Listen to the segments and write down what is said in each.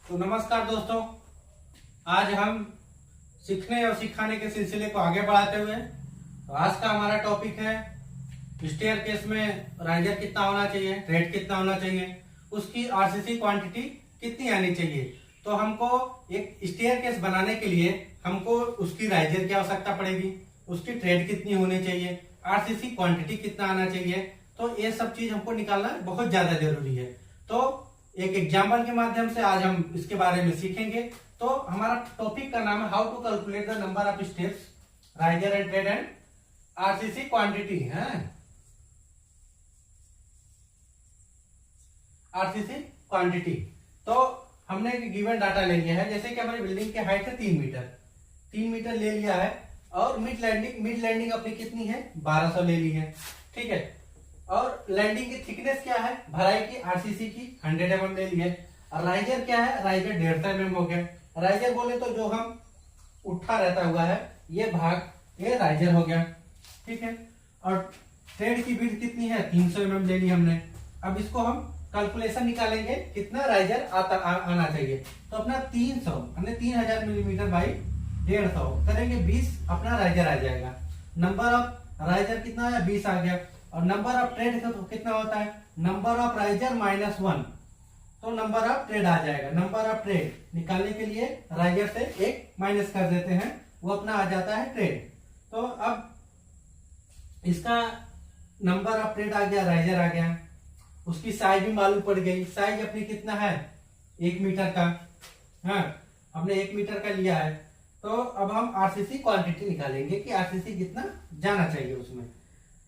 तो नमस्कार दोस्तों, आज हम सीखने और सिखाने के सिलसिले को आगे बढ़ाते हुए तो आज का हमारा टॉपिक है स्टेयरकेस में राइजर कितना होना चाहिए, रेट कितना होना चाहिए, उसकी आरसीसी क्वांटिटी कितनी आनी चाहिए। तो हमको एक स्टेयरकेस बनाने के लिए हमको उसकी राइजर की आवश्यकता पड़ेगी, उसकी ट्रेड कितनी होनी चाहिए, आरसीसी क्वांटिटी कितना आना चाहिए। तो ये सब चीज हमको निकालना बहुत ज्यादा जरूरी है। तो एक एग्जाम्पल के माध्यम से आज हम इसके बारे में सीखेंगे। तो हमारा टॉपिक का नाम है how to calculate the number of steps, riser and tread and RCC quantity है। आरसीसी क्वांटिटी तो हमने एक गिवन डाटा ले लिया है, जैसे कि हमारी बिल्डिंग की हाइट है 3 मीटर ले लिया है और मिड लैंडिंग अपनी कितनी है 1200 ले ली है, ठीक है। और लैंडिंग की थिकनेस क्या है, भराई की आरसीसी की 100 mm ले ली है। और राइजर क्या है, राइजर 150 mm हो गया। राइजर बोले तो जो हम उठा रहता हुआ है ये भाग, ये राइजर हो गया, ठीक है। और ट्रेड की विड्थ कितनी है 300 mm ले ली हमने। अब इसको हम कैलकुलेशन निकालेंगे कितना राइजर आना चाहिए। तो अपना 300 हमने 3000 मिलीमीटर बाई 150 करेंगे 20 अपना राइजर आ जाएगा। नंबर ऑफ राइजर कितना है 20 आ गया। और नंबर ऑफ ट्रेड तो कितना होता है, नंबर ऑफ राइजर -1, तो नंबर ऑफ ट्रेड आ जाएगा। नंबर ऑफ ट्रेड निकालने के लिए राइजर से एक माइनस कर देते हैं, वो अपना आ जाता है ट्रेड। तो अब इसका नंबर ऑफ ट्रेड आ गया, राइजर आ गया, उसकी साइज भी मालूम पड़ गई। साइज अपनी कितना है 1 मीटर का, हाँ हमने 1 मीटर का लिया है। तो अब हम आरसीसी क्वांटिटी निकालेंगे कि आरसीसी कितना जाना चाहिए उसमें।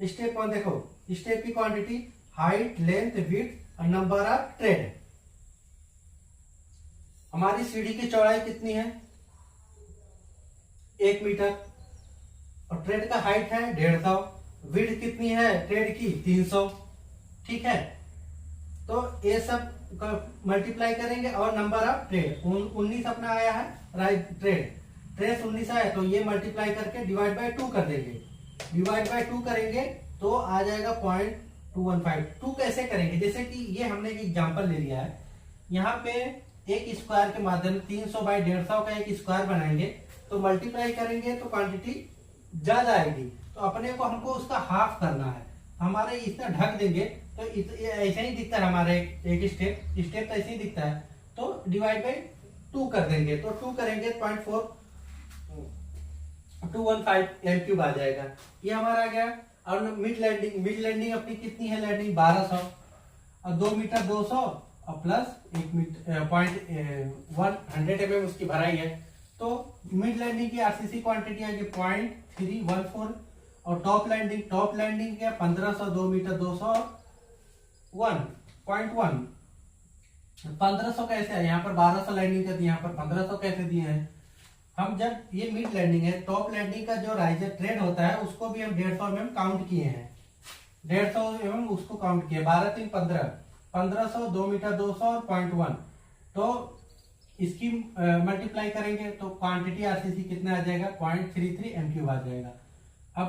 स्टेप 1 देखो, स्टेप की क्वांटिटी हाइट, लेंथ, विड्थ और नंबर ऑफ ट्रेड। हमारी सीढ़ी की चौड़ाई कितनी है 1 मीटर और ट्रेड का हाइट है 150, विड्थ कितनी है ट्रेड की 300, ठीक है। तो ये सब मल्टीप्लाई करेंगे और नंबर ऑफ ट्रेड 19 अपना आया है, राइट ट्रेड 19 आया, तो ये मल्टीप्लाई करके डिवाइड बाय 2 कर देंगे। डिवाइड बाय 2 करेंगे तो आ जाएगा 0.215। 2 कैसे करेंगे, जैसे कि ये हमने एक एग्जांपल ले लिया है, यहाँ पे एक स्क्वायर के माध्यम 300 बाई 150 का एक स्क्वायर बनाएंगे तो मल्टीप्लाई करेंगे तो क्वांटिटी ज्यादा आएगी। तो अपने को हमको उसका हाफ करना है, हमारे इतना ढक देंगे तो ऐसा ही दिखता है हमारे एक स्टेप तो ऐसे ही दिखता है। तो डिवाइड बाई 2 कर देंगे तो 2 करेंगे 0.4215 m³ आ जाएगा, ये हमारा आ गया। और मिड लैंडिंग अपनी कितनी है, लैंडिंग 1200 और 2 मीटर 200 और प्लस 1 मीटर 100 mm उसकी भराई है। तो मिड लैंडिंग की आरसीसी क्वांटिटी आएगी 0.314 और टॉप लैंडिंग क्या 1500, 2 मीटर 200 1.1। 1500 कैसे है, यहाँ पर 1200 लैंडिंग कर दी, यहाँ पर 1500 कैसे दिए हैं। हम जब ये मिड लैंडिंग है, टॉप लैंडिंग का जो राइजर ट्रेड होता है उसको भी हम 150 mm काउंट किए हैं, 150 mm उसको काउंट किए, 12 3 15, 1500, 2 मीटर 200 और 0.1। तो इसकी मल्टीप्लाई करेंगे तो क्वांटिटी आरसीसी कितना आ जाएगा 0.33 m³ आ जाएगा। अब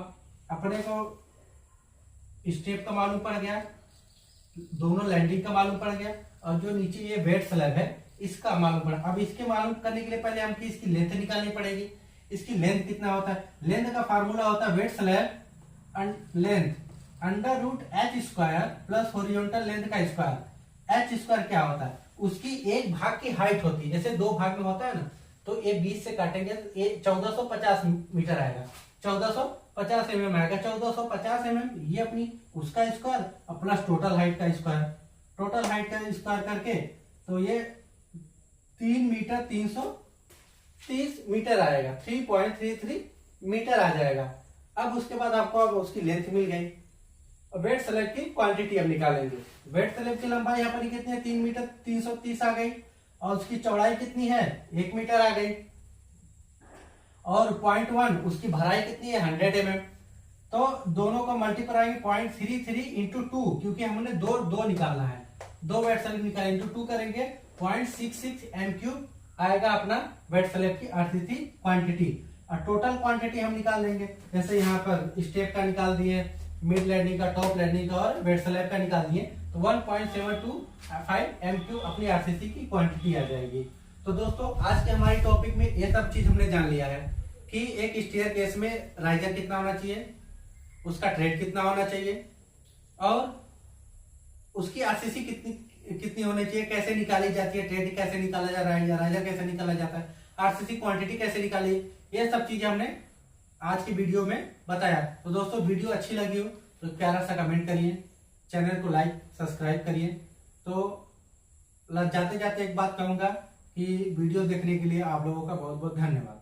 अपने को स्टेप का मालूम पड़ गया, दोनों लैंडिंग का मालूम पड़ गया और जो नीचे ये वेट स्लैब है इसका मालूम पड़ा। अब इसके मालूम करने के लिए पहले हमको इसकी लेंथ निकालनी पड़ेगी। इसकी लेंथ कितना होता है, लेंथ का फार्मूला होता है waist slab length √h² plus horizontal length का स्क्वायर। h² क्या होता है, उसकी एक भाग की हाइट होती है, जैसे 2 भाग में होता है ना, तो ये 20 से काटेंगे तो ये 1450 मीटर आएगा, 1450 mm आएगा। 1450 mm ये अपनी उसका स्क्वायर और प्लस टोटल हाइट का स्क्वायर, टोटल हाइट का स्क्वायर करके तो ये 3 मीटर 330 मीटर आएगा, 3.33 मीटर आ जाएगा। अब उसके बाद आपको अब उसकी लेंथ मिल गई। वेट स्लैब की क्वांटिटी अब निकालेंगे। वेट स्लैब की लंबाई यहाँ पर कितनी है 3 मीटर 330 आ गई और उसकी चौड़ाई कितनी है 1 मीटर आ गई और 0.1 उसकी भराई कितनी है 100 mm। तो दोनों को मल्टीप्लाई 0.33 इंटू 2, क्योंकि हमने दो निकालना है, 2 वेट स्लैब निकाले इंटू 2 करेंगे 0.66 m³ आएगा अपना वेट स्लैब की आरसीसी क्वांटिटी। और टोटल क्वांटिटी हम निकाल लेंगे, जैसे यहाँ पर स्टेप का निकाल दिए, मिड लैंडिंग का, टॉप लैंडिंग का और वेट स्लैब का निकाल दिए। तो 1.725 MQ अपनी आरसीसी की क्वांटिटी आ जाएगी। तो दोस्तों आज के हमारी टॉपिक में ये सब चीज हमने जान लिया है कि एक स्टेयरकेस में राइजर कितना होना चाहिए, उसका ट्रेड कितना होना चाहिए और उसकी आरसीसी कितनी कितनी होनी चाहिए, कैसे निकाली जाती है, ट्रेड कैसे निकाला जा रहा है या राइजर कैसे निकाला जाता है, आरसीसी क्वांटिटी कैसे निकाली, ये सब चीजें हमने आज की वीडियो में बताया। तो दोस्तों वीडियो अच्छी लगी हो तो प्यारा सा कमेंट करिए, चैनल को लाइक सब्सक्राइब करिए। तो जाते जाते एक बात कहूंगा कि वीडियो देखने के लिए आप लोगों का बहुत बहुत धन्यवाद।